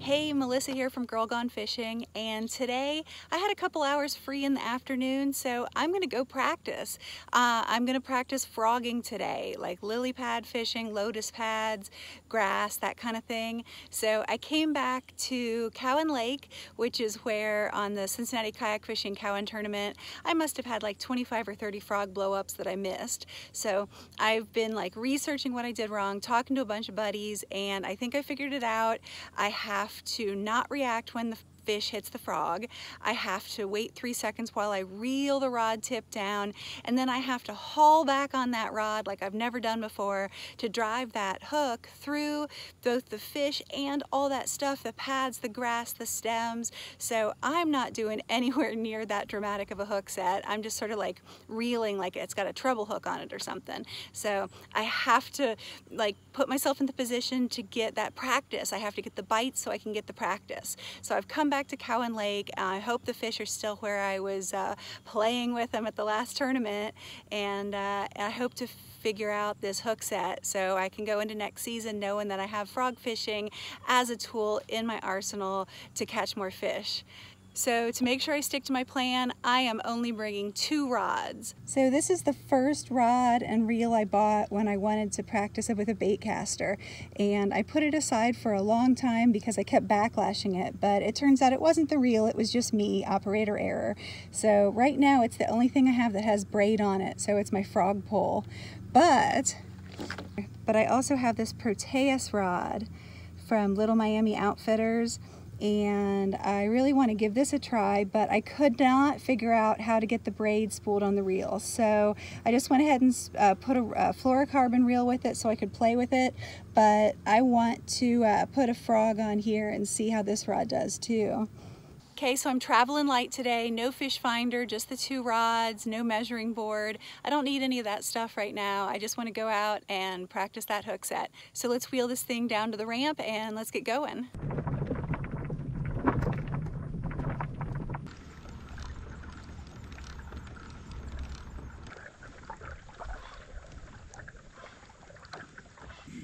Hey, Melissa here from GirlGoneFishing, and today I had a couple hours free in the afternoon, so I'm gonna go practice. I'm gonna practice frogging today, like lily pad fishing, lotus pads, grass, that kind of thing. So I came back to Cowan Lake, which is where on the Cincinnati Kayak Fishing Cowan Tournament, I must have had like 25 or 30 frog blow-ups that I missed. So I've been like researching what I did wrong, talking to a bunch of buddies, and I think I figured it out. I have to not react when the fish hits the frog. I have to wait 3 seconds while I reel the rod tip down, and then I have to haul back on that rod like I've never done before to drive that hook through both the fish and all that stuff, the pads, the grass, the stems. So I'm not doing anywhere near that dramatic of a hook set. I'm just sort of like reeling like it's got a treble hook on it or something. So I have to like put myself in the position to get that practice. I have to get the bites so I can get the practice. So I've come back to Cowan Lake. I hope the fish are still where I was playing with them at the last tournament, and I hope to figure out this hook set so I can go into next season knowing that I have frog fishing as a tool in my arsenal to catch more fish. So to make sure I stick to my plan, I am only bringing 2 rods. So this is the first rod and reel I bought when I wanted to practice it with a bait caster. And I put it aside for a long time because I kept backlashing it, but it turns out it wasn't the reel, it was just me, operator error. So right now it's the only thing I have that has braid on it, so it's my frog pole. But I also have this Proteus rod from Little Miami Outfitters, and I really want to give this a try, but I could not figure out how to get the braid spooled on the reel. So I just went ahead and put a fluorocarbon reel with it so I could play with it, but I want to put a frog on here and see how this rod does too. Okay, so I'm traveling light today, no fish finder, just the 2 rods, no measuring board. I don't need any of that stuff right now. I just want to go out and practice that hook set. So let's wheel this thing down to the ramp and let's get going.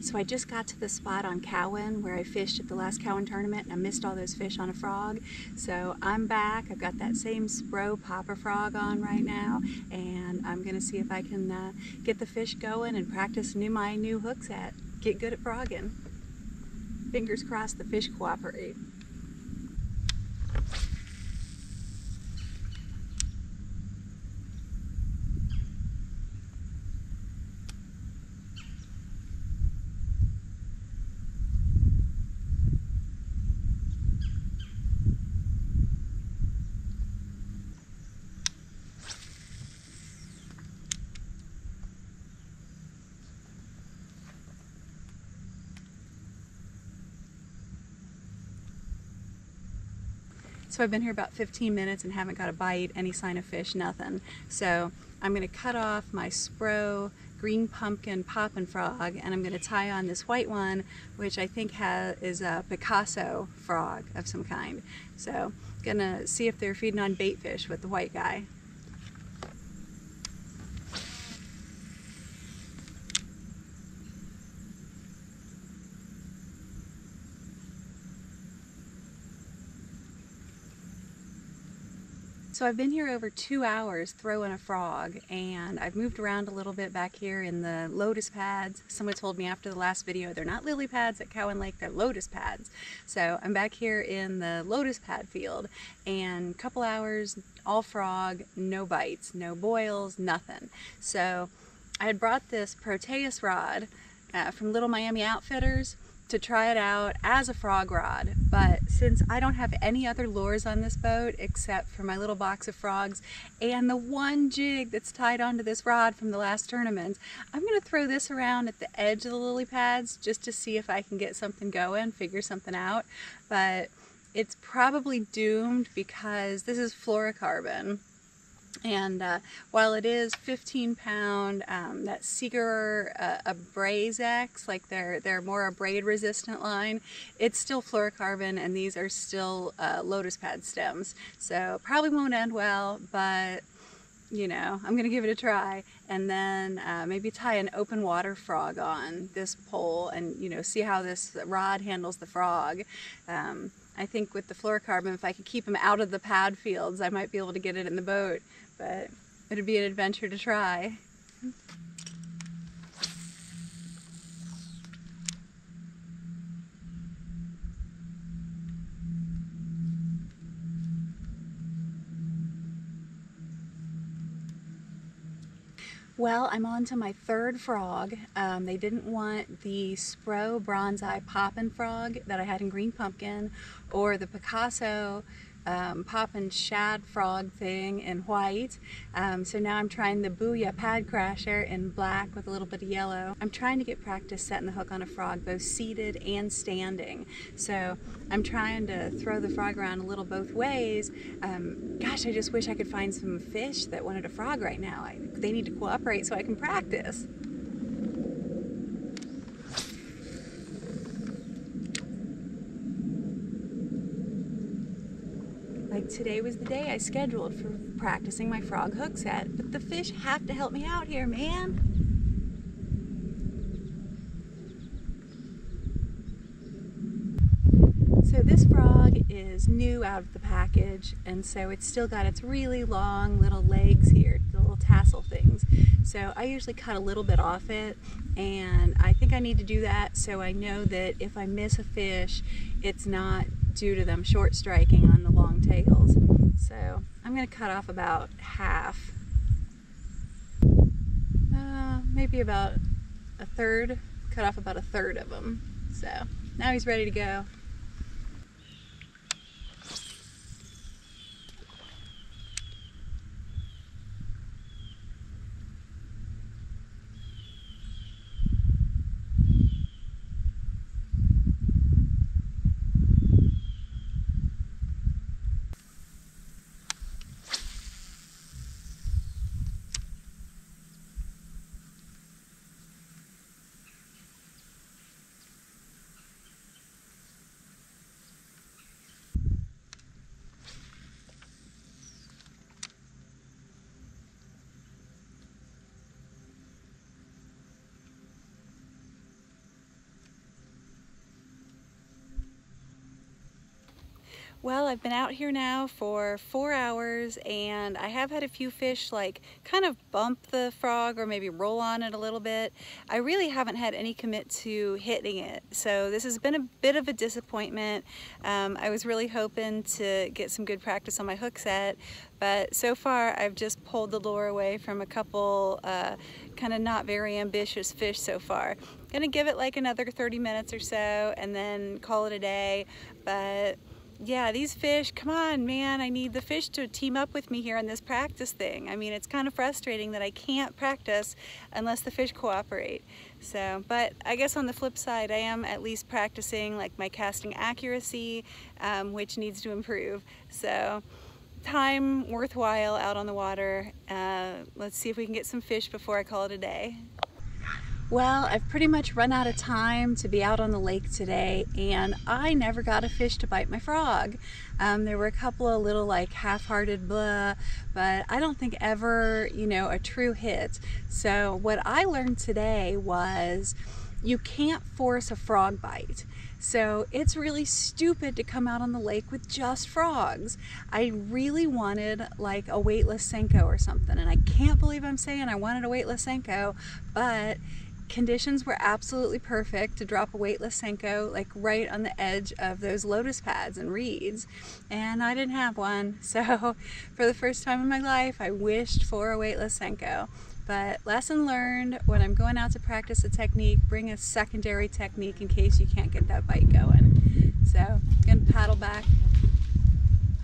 So I just got to the spot on Cowan where I fished at the last Cowan tournament, and I missed all those fish on a frog. So I'm back. I've got that same Spro popper frog on right now, and I'm gonna see if I can get the fish going and practice my new hook set. Get good at frogging. Fingers crossed the fish cooperate. So I've been here about 15 minutes and haven't got a bite, any sign of fish, nothing. So I'm going to cut off my Spro green pumpkin poppin' frog, and I'm going to tie on this white one, which I think is a Picasso frog of some kind. So I'm going to see if they're feeding on bait fish with the white guy. So I've been here over 2 hours throwing a frog, and I've moved around a little bit back here in the lotus pads. Someone told me after the last video they're not lily pads at Cowan Lake, they're lotus pads. So I'm back here in the lotus pad field, and a couple hours, all frog, no bites, no boils, nothing. So I had brought this Proteus rod from Little Miami Outfitters to try it out as a frog rod, but since I don't have any other lures on this boat except for my little box of frogs and the one jig that's tied onto this rod from the last tournament, I'm going to throw this around at the edge of the lily pads just to see if I can get something going, figure something out. But it's probably doomed because this is fluorocarbon. And while it is 15-pound, that Seeger Abrase X, like they're more a braid resistant line, it's still fluorocarbon, and these are still Lotus pad stems. So probably won't end well, but you know, I'm gonna give it a try, and then maybe tie an open water frog on this pole and, you know, see how this rod handles the frog. I think with the fluorocarbon, if I could keep him out of the pad fields, I might be able to get it in the boat, but it'd be an adventure to try. Well, I'm on to my third frog. They didn't want the Spro Bronze Eye Poppin' Frog that I had in Green Pumpkin, or the Picasso Poppin' Shad Frog thing in white. So now I'm trying the Booyah Pad Crasher in black with a little bit of yellow. I'm trying to get practice setting the hook on a frog, both seated and standing. So I'm trying to throw the frog around a little both ways. Gosh, I just wish I could find some fish that wanted a frog right now. They need to cooperate so I can practice. Like today was the day I scheduled for practicing my frog hook set, but the fish have to help me out here, man. So this frog is new out of the package, and so it's still got its really long little legs here, the little tassel things. So I usually cut a little bit off it, and I think I need to do that so I know that if I miss a fish, it's not due to them short striking on the long tails. So I'm going to cut off about half, maybe about a third, cut off about a third of them. So now he's ready to go. Well, I've been out here now for 4 hours, and I have had a few fish like kind of bump the frog or maybe roll on it a little bit. I really haven't had any commit to hitting it, so this has been a bit of a disappointment. I was really hoping to get some good practice on my hook set, but so far I've just pulled the lure away from a couple kind of not very ambitious fish so far. Gonna give it like another 30 minutes or so and then call it a day, but yeah, these fish, come on, man, I need the fish to team up with me here on this practice thing. I mean, it's kind of frustrating that I can't practice unless the fish cooperate. So, but I guess on the flip side, I am at least practicing like my casting accuracy, which needs to improve. So, time worthwhile out on the water. Let's see if we can get some fish before I call it a day. Well, I've pretty much run out of time to be out on the lake today, and I never got a fish to bite my frog. There were a couple of little like half-hearted blah, but I don't think ever, you know, a true hit. So what I learned today was you can't force a frog bite. So it's really stupid to come out on the lake with just frogs. I really wanted like a weightless Senko or something, and I can't believe I'm saying I wanted a weightless Senko, but conditions were absolutely perfect to drop a weightless Senko like right on the edge of those Lotus pads and reeds, and I didn't have one. So for the first time in my life I wished for a weightless Senko. But lesson learned, when I'm going out to practice a technique, bring a secondary technique in case you can't get that bite going. So I'm gonna paddle back.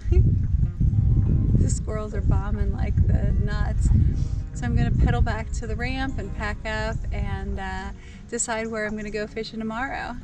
The squirrels are bombing like the nuts. So I'm gonna pedal back to the ramp and pack up and decide where I'm gonna go fishing tomorrow.